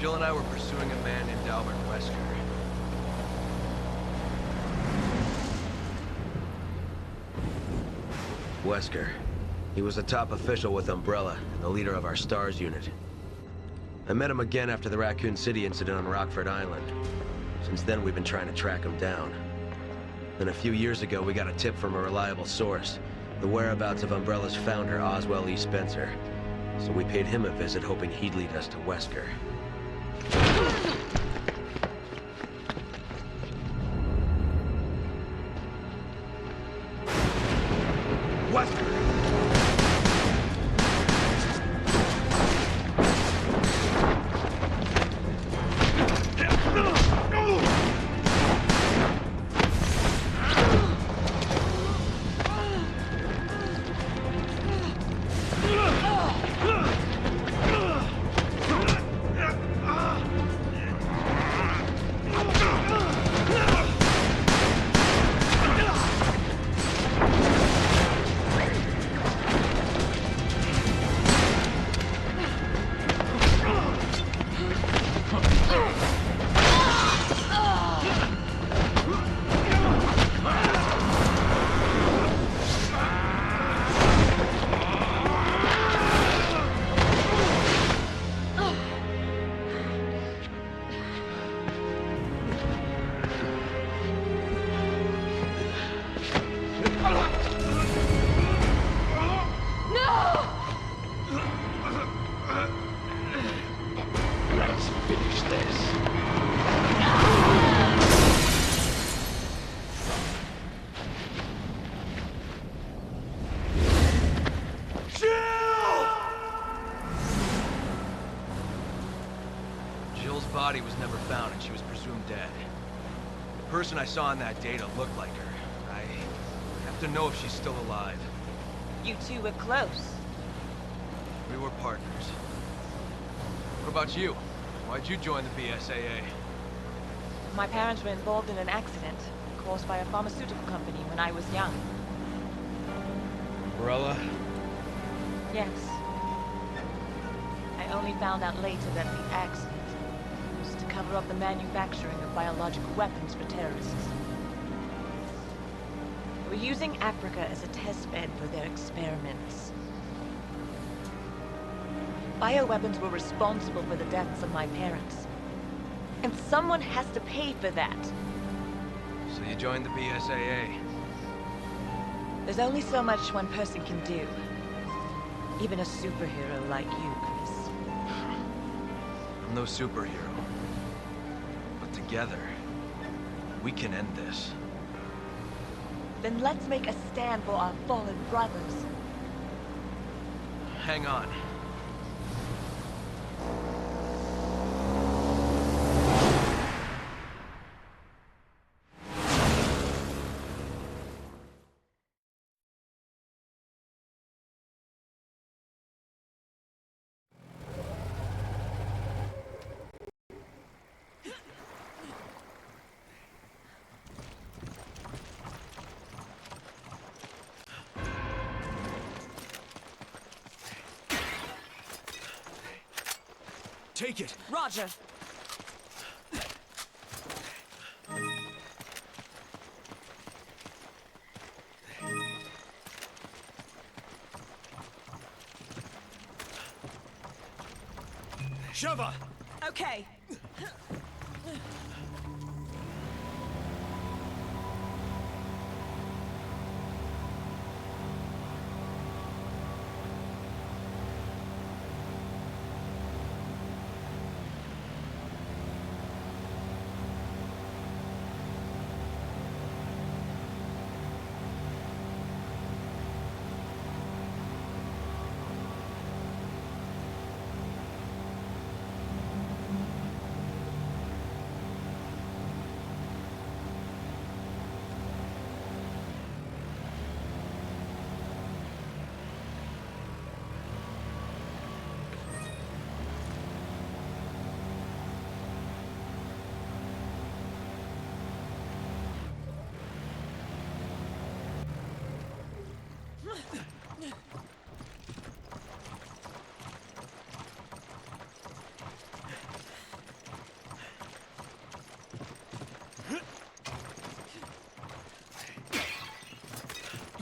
Jill and I were pursuing a man named Albert Wesker. Wesker. He was a top official with Umbrella, and the leader of our STARS unit. I met him again after the Raccoon City incident on Rockford Island. Since then, we've been trying to track him down. Then a few years ago, we got a tip from a reliable source. The whereabouts of Umbrella's founder, Oswell E. Spencer. So we paid him a visit, hoping he'd lead us to Wesker. Wesker! Body was never found and she was presumed dead. The person I saw in that data looked like her. I have to know if she's still alive. You two were close. We were partners. What about you? Why'd you join the BSAA? My parents were involved in an accident caused by a pharmaceutical company when I was young. Umbrella? Yes. I only found out later that the accident was to cover up the manufacturing of biological weapons for terrorists. They were using Africa as a test bed for their experiments. Bioweapons were responsible for the deaths of my parents. And someone has to pay for that. So you joined the BSAA? There's only so much one person can do. Even a superhero like you, Chris. I'm no superhero. But together, we can end this. Then let's make a stand for our fallen brothers. Hang on. Take it! Roger! Shove her! Okay.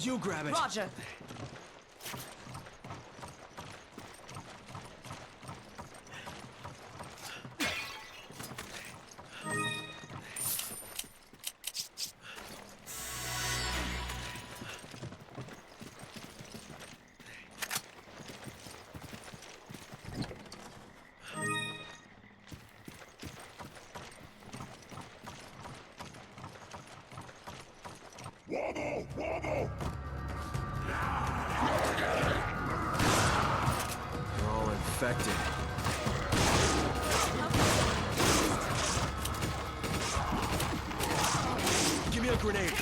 You grab it. Roger. They're all infected. Give me a grenade.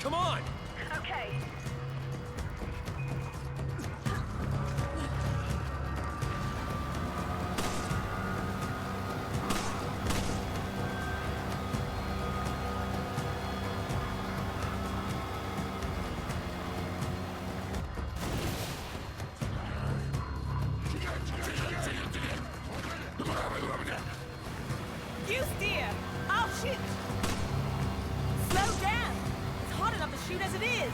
Come on! Okay. You steer! I'll shoot! Slow down! It's hard enough to shoot as it is!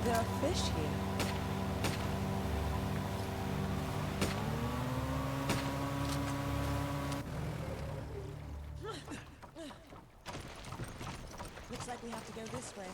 There are fish here. Looks like we have to go this way.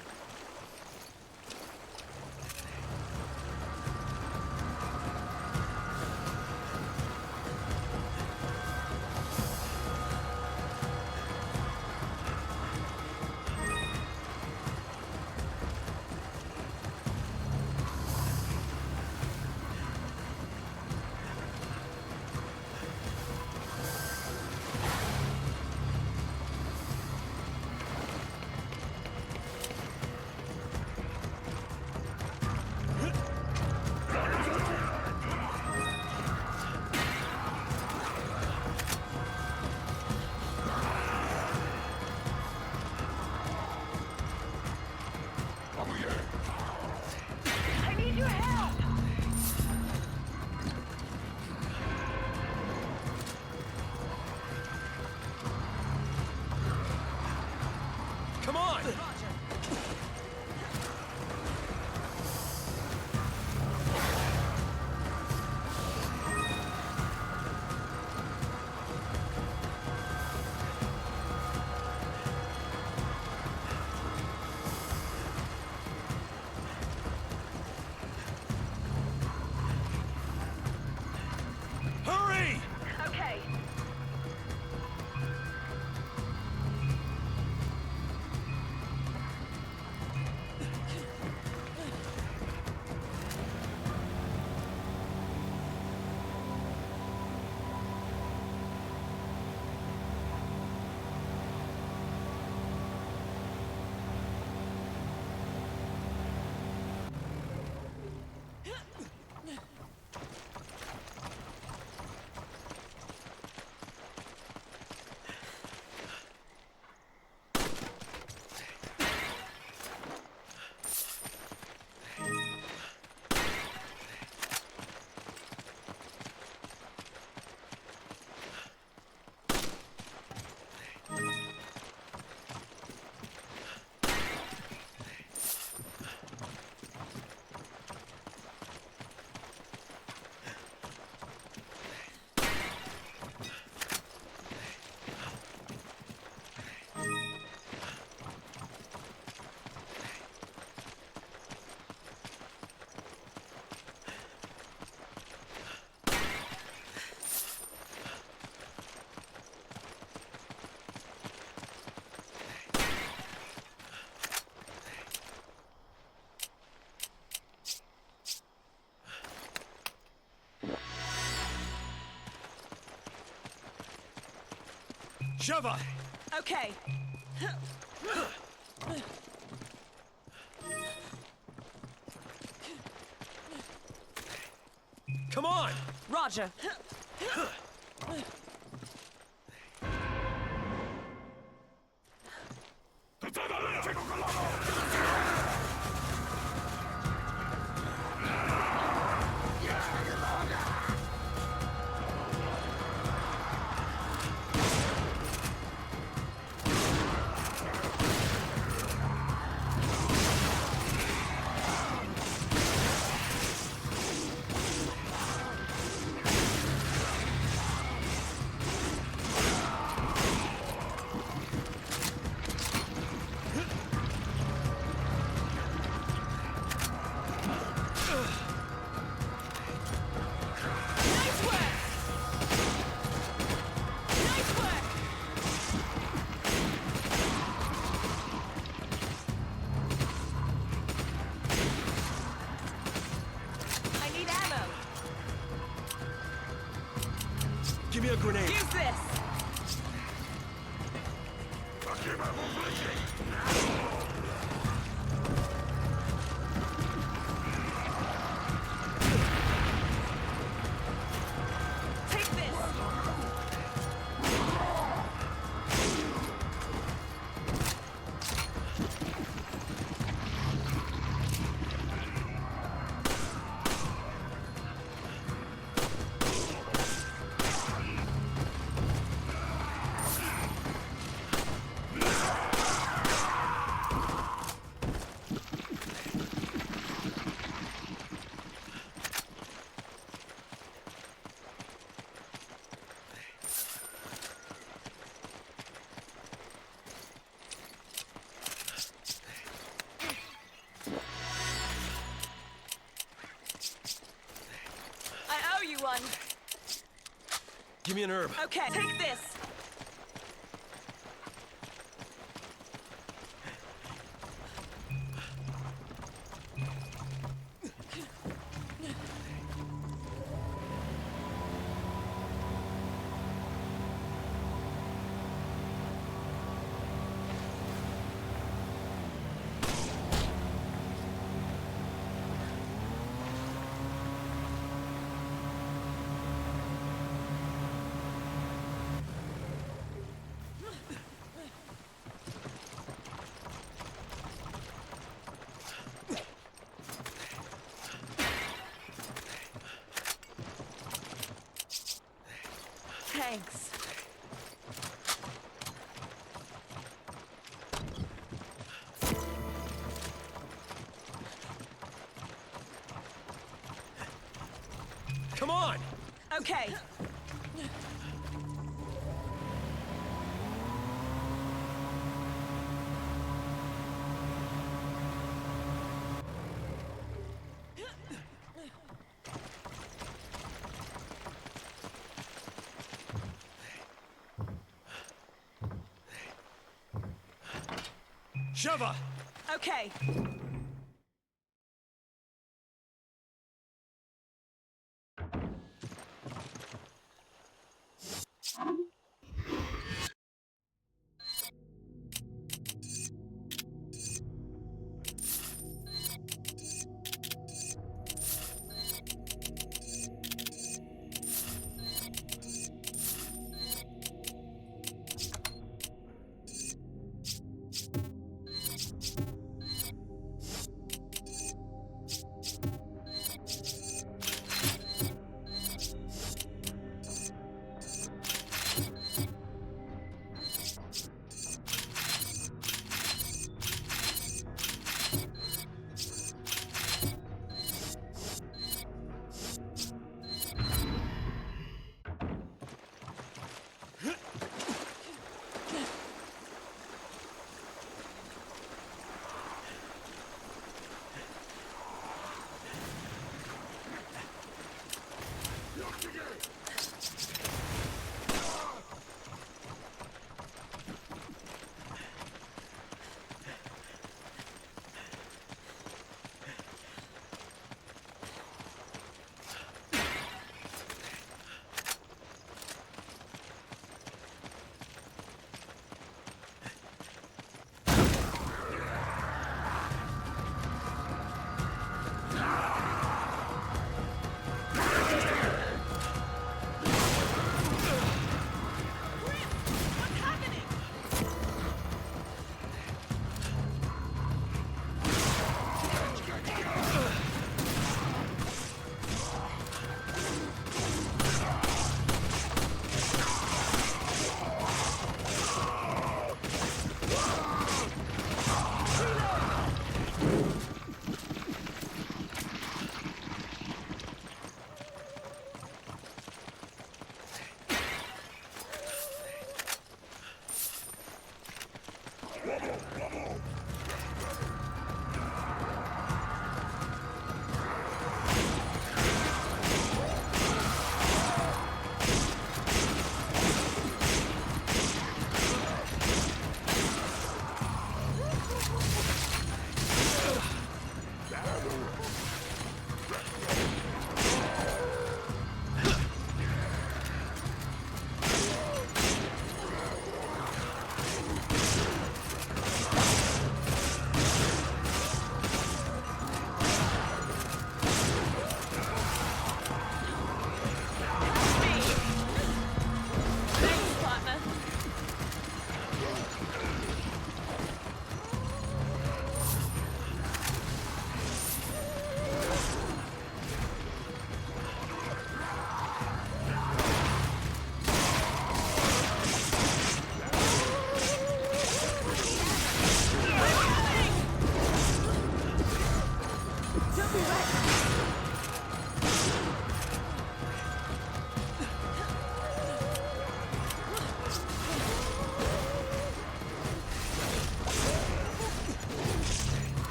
Sheva! Okay. Come on! Roger. Nice work! Nice work! I need ammo. Give me a grenade. Use this. Take this. I owe you one. Give me an herb. Okay, take this. Thanks. Come on! Okay. Sheva! Okay.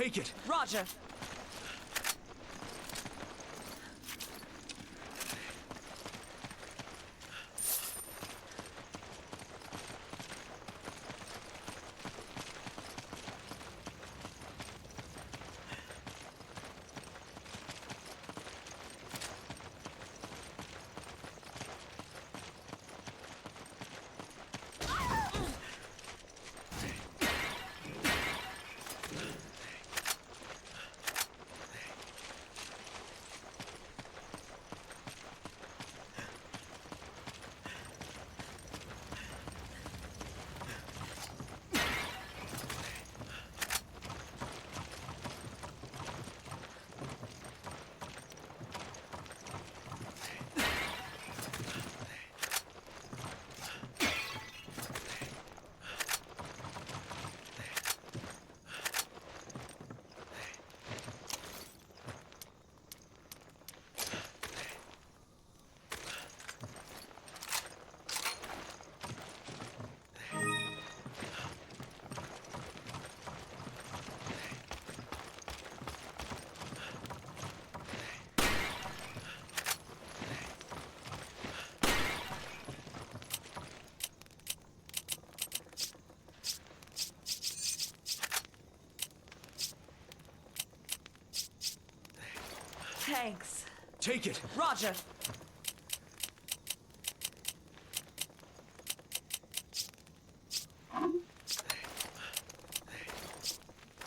Take it! Roger. Thanks. Take it! Roger.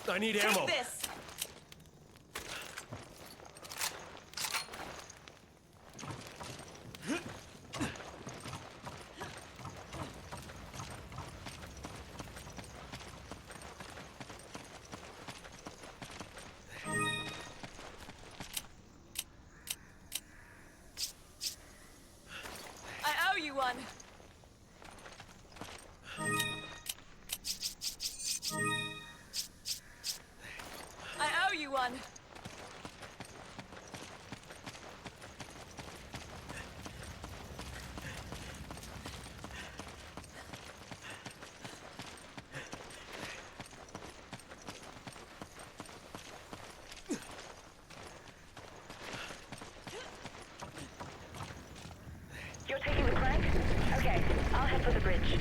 I need Take ammo! this. I owe you one. I owe you one. You're taking the crank? Okay, I'll head for the bridge.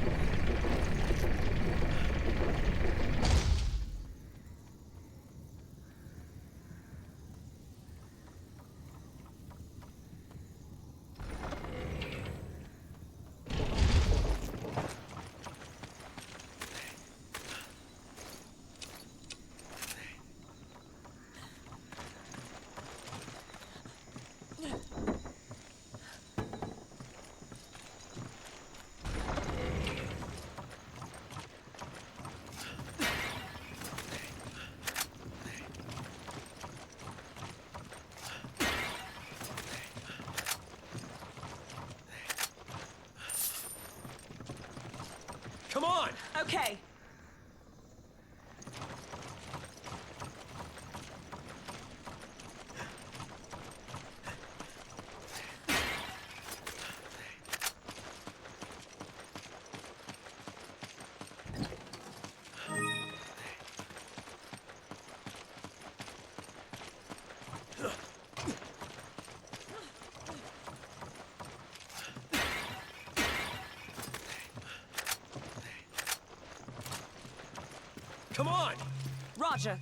Come on! Okay. Come on! Roger.